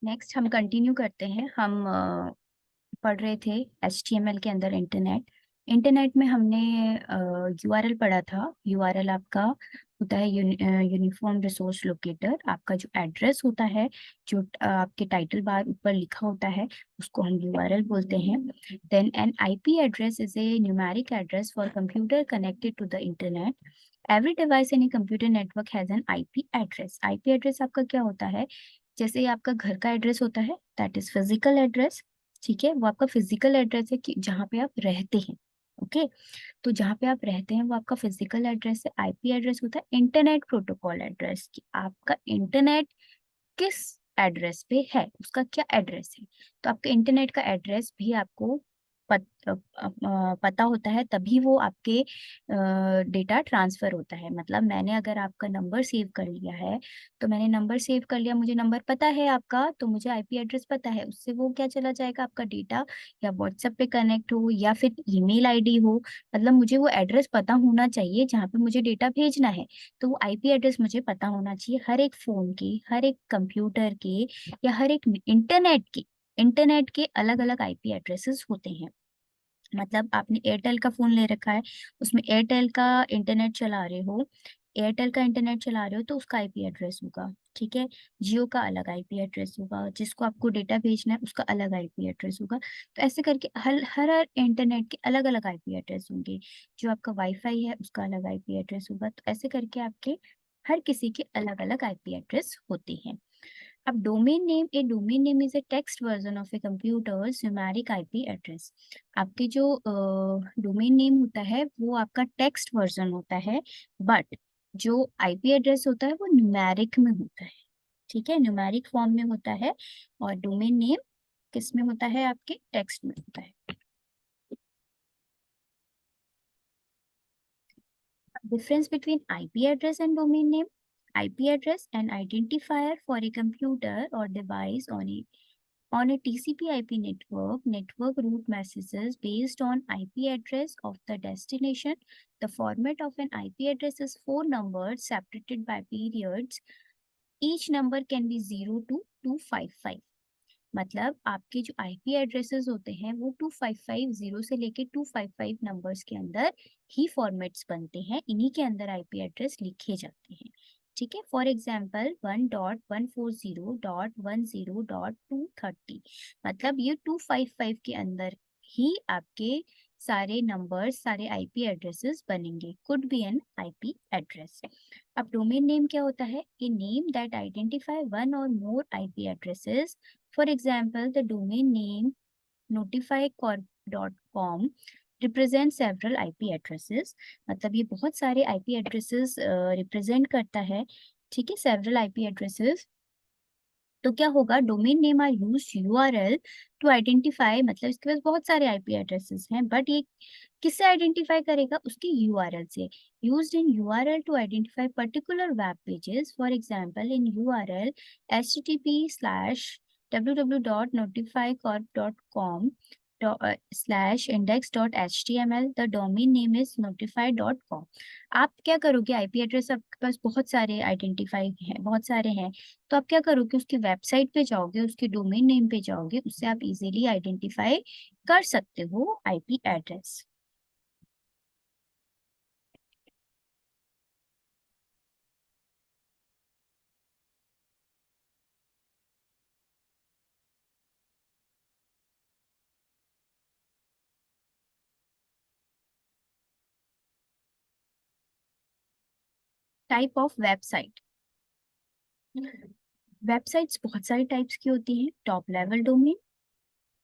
Next हम continue करते हैं। हम पढ़ रहे थे HTML के अंदर इंटरनेट। इंटरनेट में हमने URL पढ़ा था। URL आपका होता है यूनिफॉर्म रिसोर्स लोकेटर। आपका जो एड्रेस होता है, जो आपके टाइटल बार ऊपर लिखा होता है, उसको हम URL बोलते हैं। Then an IP address is a numeric address for computer connected to the internet. Every device in a computer network has an IP address. IP address आपका क्या होता है? जैसे आपका घर का एड्रेस होता है, दैट इज फिजिकल एड्रेस। ठीक है, वो आपका फिजिकल एड्रेस है कि जहाँ पे आप रहते हैं। ओके, तो जहाँ पे आप रहते हैं वो आपका फिजिकल एड्रेस है। IP एड्रेस होता है इंटरनेट प्रोटोकॉल एड्रेस, कि आपका इंटरनेट किस एड्रेस पे है, उसका क्या एड्रेस है। तो आपके इंटरनेट का एड्रेस भी आपको पता होता है, तभी वो आपके डेटा ट्रांसफर होता है। मतलब मैंने अगर आपका नंबर सेव कर लिया है, तो मैंने नंबर सेव कर लिया, मुझे नंबर पता है आपका, तो मुझे IP एड्रेस पता है, उससे वो क्या चला जाएगा, आपका डेटा या व्हाट्सएप पे कनेक्ट हो या फिर ईमेल ID हो। मतलब मुझे वो एड्रेस पता होना चाहिए जहाँ पे मुझे डेटा भेजना है। तो वो IP एड्रेस मुझे पता होना चाहिए हर एक फोन के, हर एक कंप्यूटर के, या हर एक इंटरनेट के अलग अलग IP एड्रेसेस होते हैं। मतलब आपने एयरटेल का फोन ले रखा है, उसमें एयरटेल का इंटरनेट चला रहे हो, एयरटेल का इंटरनेट चला रहे हो तो उसका IP एड्रेस होगा। ठीक है, जियो का अलग IP एड्रेस होगा, जिसको आपको डेटा भेजना है उसका अलग IP एड्रेस होगा। तो ऐसे करके हर हर इंटरनेट के अलग अलग IP एड्रेस होंगे। जो आपका वाईफाई है उसका अलग IP एड्रेस होगा। तो ऐसे करके आपके हर किसी के अलग अलग IP एड्रेस होते हैं। अब domain name is a text version of A computers numeric IP address. आपके जो डोमेन नेम होता है वो आपका टेक्स्ट वर्जन होता है, बट जो IP एड्रेस होता है वो न्यूमेरिक में होता है। ठीक है, न्यूमेरिक फॉर्म में होता है, और डोमेन नेम किस में होता है, आपके टेक्स्ट में होता है। Difference between IP address and domain name. IP address, an identifier for a computer or device on a TCP/IP network. Network route messages based on IP address of the destination. The format of an IP address is 4 numbers separated by periods. Each number can be 0 to 255. मतलब आपके जो IP addresses होते हैं वो 2550 से लेके 255 numbers के अंदर ही फॉर्मेट्स बनते हैं, इन्हीं के अंदर IP एड्रेस लिखे जाते हैं। ठीक है, फॉर एग्जाम्पल 1.140.10.230, मतलब ये 255 के अंदर ही आपके सारे नंबर्स, सारे IP एड्रेसेस बनेंगे। Could be an IP address. अब डोमेन नेम क्या होता है? A name that identify one or more IP addresses. For example, the domain name notifycorp.com represents several IP addresses. मतलब ये बहुत सारे IP addresses represent करता है। ठीक है, several IP addresses। तो क्या होगा, domain name are use URL to identify, मतलब इसके पास बहुत सारे IP एड्रेसेस हैं, बट ये किससे आइडेंटिफाई करेगा, उसकी URL से। Used in URL to identify particular web pages. For example, in URL http:/www.notifycorp.com /index.html, the domain name is notify.com। आप क्या करोगे, IP एड्रेस आपके पास बहुत सारे आइडेंटिफाई हैं, बहुत सारे हैं, तो आप क्या करोगे, उसकी वेबसाइट पे जाओगे, उसके डोमेन नेम पे जाओगे, उससे आप इजीली आइडेंटिफाई कर सकते हो IP address. Type of website. Websites बहुत सारी टाइप्स की होती हैं। Top level domain.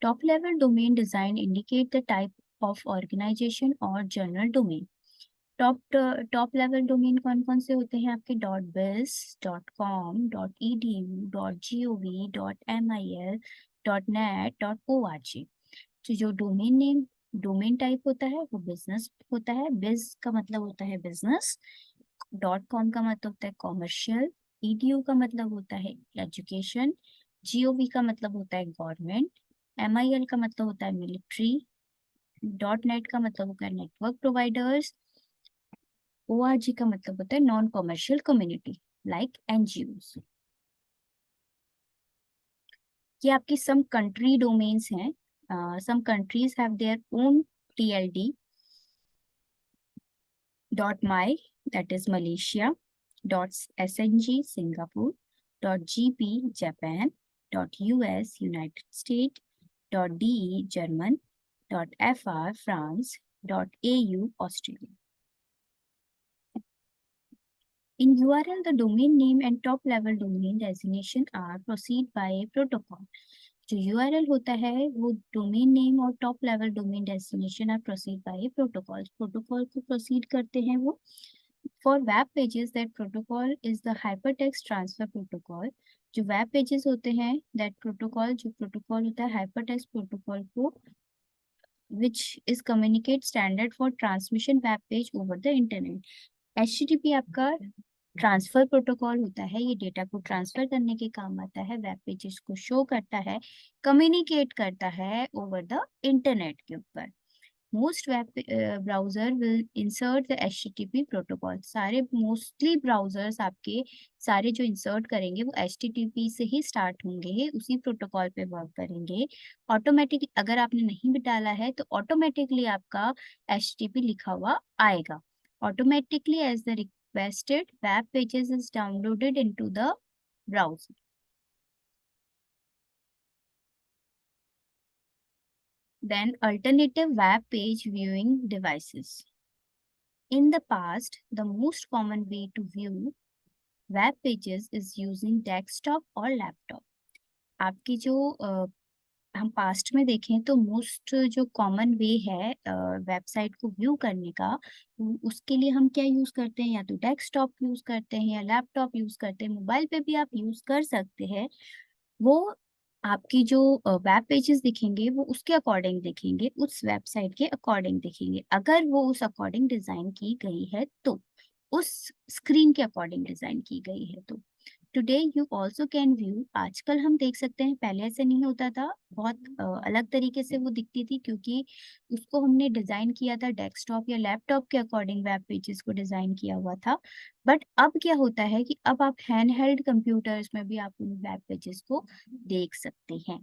Top level domain design indicate the type of organisation और general domain. Top top level domain कौन कौन से होते हैं आपके? .biz, .com, .edu, .gov, .mil, .net, .org। तो जो डोमेन नेम, डोमेन टाइप होता है वो बिजनेस होता है। बिज का मतलब होता है बिजनेस, .com का मतलब होता है कॉमर्शियल, EDU का मतलब होता है एजुकेशन, GOV का मतलब होता है गवर्नमेंट, MIL का मतलब होता है मिलिट्री, .net का मतलब होता है नेटवर्क प्रोवाइडर्स, ORG का मतलब होता है non commercial community like NGOs। ये आपकी सम कंट्री डोमेन्स हैं. Some countries have their own TLD. .my, that is Malaysia. .sng, Singapore. .gp, Japan. .us, United States. .de, German. .fr, France. .au, Australia. In URL, the domain name and top level domain designation are proceed by a protocol. जो URL होता है वो domain name और top level domain destination are proceed by protocol. Protocol को proceed करते हैं वो. For web pages that protocol is the hypertext transfer protocol. जो वेब पेजेस होते हैं दैट प्रोटोकॉल, जो प्रोटोकॉल होता है हाइपरटेक्स्ट प्रोटोकॉल को which is communicate standard for transmission web page over the internet. HTTP आपका ट्रांसफर प्रोटोकॉल होता है. ये डेटा को ट्रांसफर करने के काम आता है, वेब पेजेस को शो करता है, कम्युनिकेट करता है ओवर द इंटरनेट के ऊपर. Most web browser will insert the HTTP protocol. सारे मोस्टली ब्राउजर्स आपके सारे जो इंसर्ट करेंगे वो HTTP से ही स्टार्ट होंगे, उसी प्रोटोकॉल पे वर्क करेंगे. ऑटोमेटिक अगर आपने नहीं भी डाला है तो ऑटोमेटिकली आपका HTTP लिखा हुआ आएगा. Automatically as the requested web pages is downloaded into the browser. Then alternative web page viewing devices. In the past, the most common way to view web pages is using desktop or laptop. आपकी जो हम past में देखें तो most जो common वे है website को view करने का, उसके लिए हम क्या यूज करते हैं, या तो डेस्कटॉप यूज करते हैं या लैपटॉप यूज करते हैं. मोबाइल पे भी आप यूज कर सकते हैं. वो आपकी जो वेब पेजेस दिखेंगे वो उसके अकॉर्डिंग दिखेंगे, उस वेबसाइट के अकॉर्डिंग दिखेंगे. अगर वो उस अकॉर्डिंग डिजाइन की गई है तो, उस स्क्रीन के अकॉर्डिंग डिजाइन की गई है तो. Today you also can view. आजकल हम देख सकते हैं, पहले ऐसे नहीं होता था, बहुत अलग तरीके से वो दिखती थी क्योंकि उसको हमने डिजाइन किया था डेस्कटॉप या लैपटॉप के अकॉर्डिंग, वेब पेजेस को डिजाइन किया हुआ था. बट अब क्या होता है कि अब आप हैंड हेल्ड कंप्यूटर्स में भी आप उन वेब पेजेस को देख सकते हैं.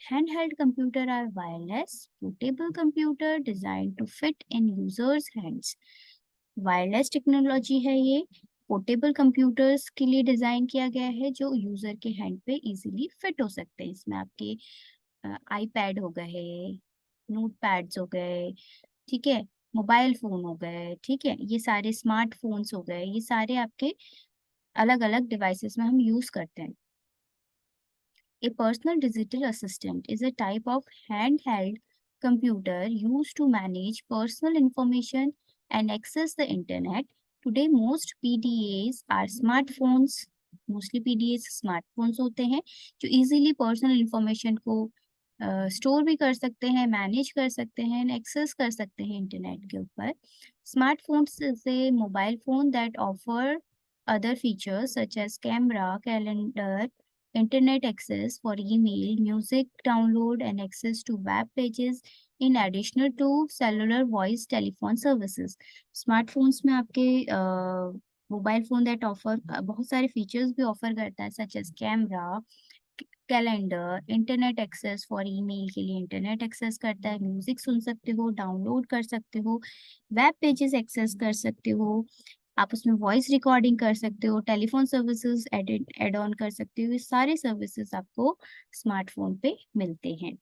Handheld computer are wireless, portable computer designed to fit in users' hands. Wireless technology है ये, पोर्टेबल कंप्यूटर्स के लिए डिजाइन किया गया है जो यूजर के हैंड पे इजीली फिट हो सकते हैं. इसमें आपके आईपैड हो गए, नोट पैड्स हो गए, ठीक है, मोबाइल फोन हो गए, ठीक है, ये सारे स्मार्टफोन्स हो गए, ये सारे आपके अलग अलग डिवाइसेस में हम यूज करते हैं. A personal digital assistant is a type of handheld computer used to manage personal information and access the internet. Today, most PDAs are smartphones. Mostly PDAs smartphones होते हैं जो easily personal information को store भी कर सकते हैं, manage कर सकते हैं, एक्सेस कर सकते हैं इंटरनेट के ऊपर. Smartphones is a mobile phone that offer other features such as camera, calendar, internet access for email, music download, and access to web pages in additional to cellular voice telephone services. Smartphones में आपके mobile phone that offer बहुत सारे features भी offer करता है, such as camera, calendar, internet access for email के लिए internet access करता है, म्यूजिक सुन सकते हो, डाउनलोड कर सकते हो, वेब पेजेस एक्सेस कर सकते हो, आप उसमें वॉइस रिकॉर्डिंग कर सकते हो, टेलीफोन सर्विसेज एड ऑन कर सकते हो. ये सारे सर्विसेज आपको स्मार्टफोन पे मिलते हैं.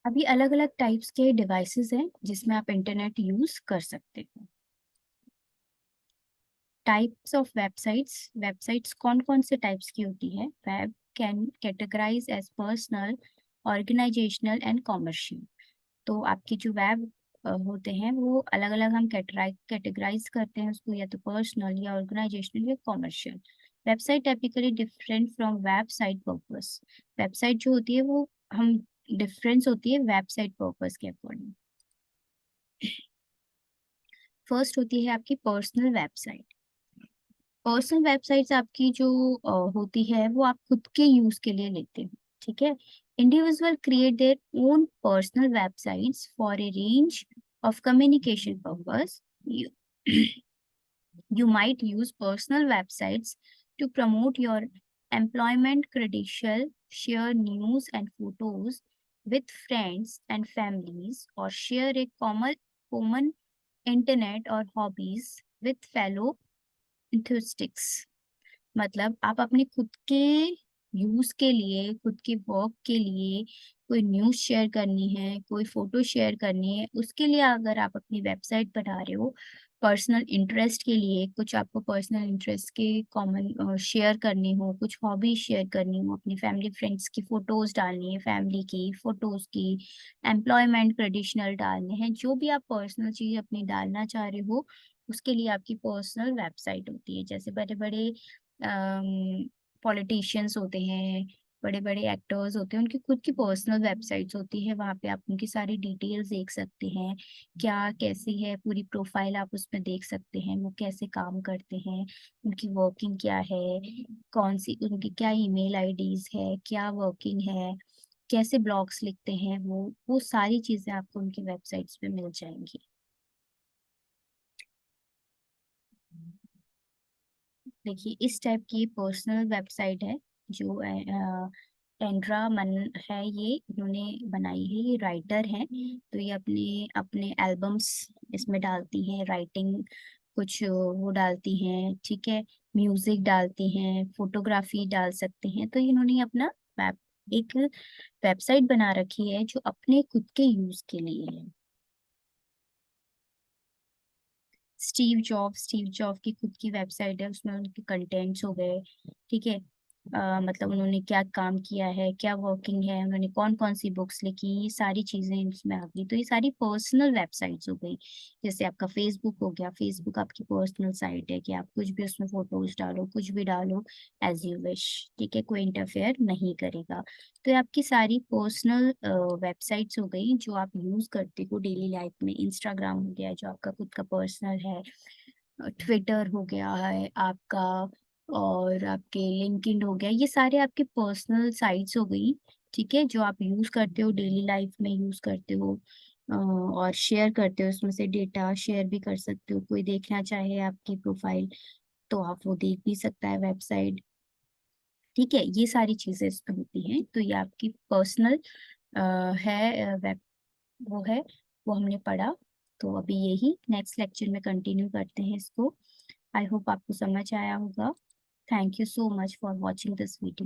अभी अलग अलग टाइप्स के डिवाइसेस हैं जिसमें आप इंटरनेट यूज कर सकते हो. Types of websites. वेबसाइट्स कौन कौन से टाइप्स की होती है? Web can categorise as personal, organisational and commercial. तो आपकी जो वेब होते हैं वो अलग अलग हम कैटेगराइज करते हैं उसको, या तो पर्सनल या ऑर्गेनाइजेशनल या commercial. Website typically different from website purpose. Website जो होती है वो हम डिफरेंस होती है वेबसाइट पर्पस के अकॉर्डिंग। फर्स्ट होती है आपकी पर्सनल वेबसाइट। पर्सनल वेबसाइट्स आपकी जो होती है वो आप खुद के यूज के लिए लेते हो, ठीक है। Individual create their own personal websites for a range of communication purpose. You might use personal websites to promote your employment credential, share news and photos with friends and families, or share a common internet or hobbies with fellow enthusiasts। मतलब आप अपने खुद के use के लिए, खुद के work के लिए कोई न्यूज शेयर करनी है, कोई फोटो शेयर करनी है, उसके लिए अगर आप अपनी वेबसाइट बना रहे हो, पर्सनल इंटरेस्ट के लिए, कुछ आपको पर्सनल इंटरेस्ट के कॉमन शेयर करनी हो, कुछ हॉबी शेयर करनी हो, अपनी फैमिली फ्रेंड्स की फोटोज डालनी है, फैमिली की फोटोज की, एम्प्लॉयमेंट ट्रेडिशनल डालने हैं, जो भी आप पर्सनल चीज अपनी डालना चाह रहे हो, उसके लिए आपकी पर्सनल वेबसाइट होती है। जैसे बड़े बड़े पॉलिटिशियंस होते हैं, बड़े बड़े एक्टर्स होते हैं, उनकी खुद की पर्सनल वेबसाइट्स होती है, वहाँ पे आप उनकी सारी डिटेल्स देख सकते हैं, क्या कैसी है पूरी प्रोफाइल आप उसमें देख सकते हैं, वो कैसे काम करते हैं, उनकी वर्किंग क्या है, कौन सी उनकी क्या ईमेल आईडीज है, क्या वर्किंग है, कैसे ब्लॉग्स लिखते हैं, वो सारी चीजें आपको उनकी वेबसाइट्स पे मिल जाएंगी। देखिए इस टाइप की पर्सनल वेबसाइट है जो टेंड्रा मन है, ये इन्होंने बनाई है, ये राइटर हैं, तो ये अपने अपने एल्बम्स इसमें डालती हैं, राइटिंग कुछ वो डालती हैं, ठीक है, म्यूजिक डालती हैं, फोटोग्राफी डाल सकते हैं, तो इन्होंने अपना वेब एक वेबसाइट बना रखी है जो अपने खुद के यूज के लिए है। स्टीव जॉब की खुद की वेबसाइट है, उसमें उनके कंटेंट्स हो गए, ठीक है। मतलब उन्होंने क्या काम किया है, क्या वर्किंग है, उन्होंने कौन कौन सी बुक्स लिखी, ये सारी चीजें इसमें आ गई, तो ये सारी पर्सनल वेबसाइट्स हो गई। जैसे आपका फेसबुक हो गया, फेसबुक आपकी पर्सनल साइट है कि आप कुछ भी उसमें फोटोज डालो, कुछ भी डालो एज यू विश, ठीक है, कोई इंटरफेयर नहीं करेगा। तो ये आपकी सारी पर्सनल वेबसाइट्स हो गई जो आप यूज करते हो डेली लाइफ में। इंस्टाग्राम हो गया जो आपका खुद का पर्सनल है, ट्विटर हो गया है आपका, और आपके लिंक्डइन हो गया, ये सारे आपके पर्सनल साइट्स हो गई, ठीक है, जो आप यूज करते हो डेली लाइफ में, यूज करते हो और शेयर करते हो, उसमें से डेटा शेयर भी कर सकते हो, कोई देखना चाहे आपकी प्रोफाइल तो आप वो देख भी सकता है वेबसाइट, ठीक है, ये सारी चीजें इसमें होती हैं। तो ये आपकी पर्सनल है वेब, वो है, वो हमने पढ़ा। तो अभी यही नेक्स्ट लेक्चर में कंटिन्यू करते हैं इसको। आई होप आपको समझ आया होगा। Thank you so much for watching this video.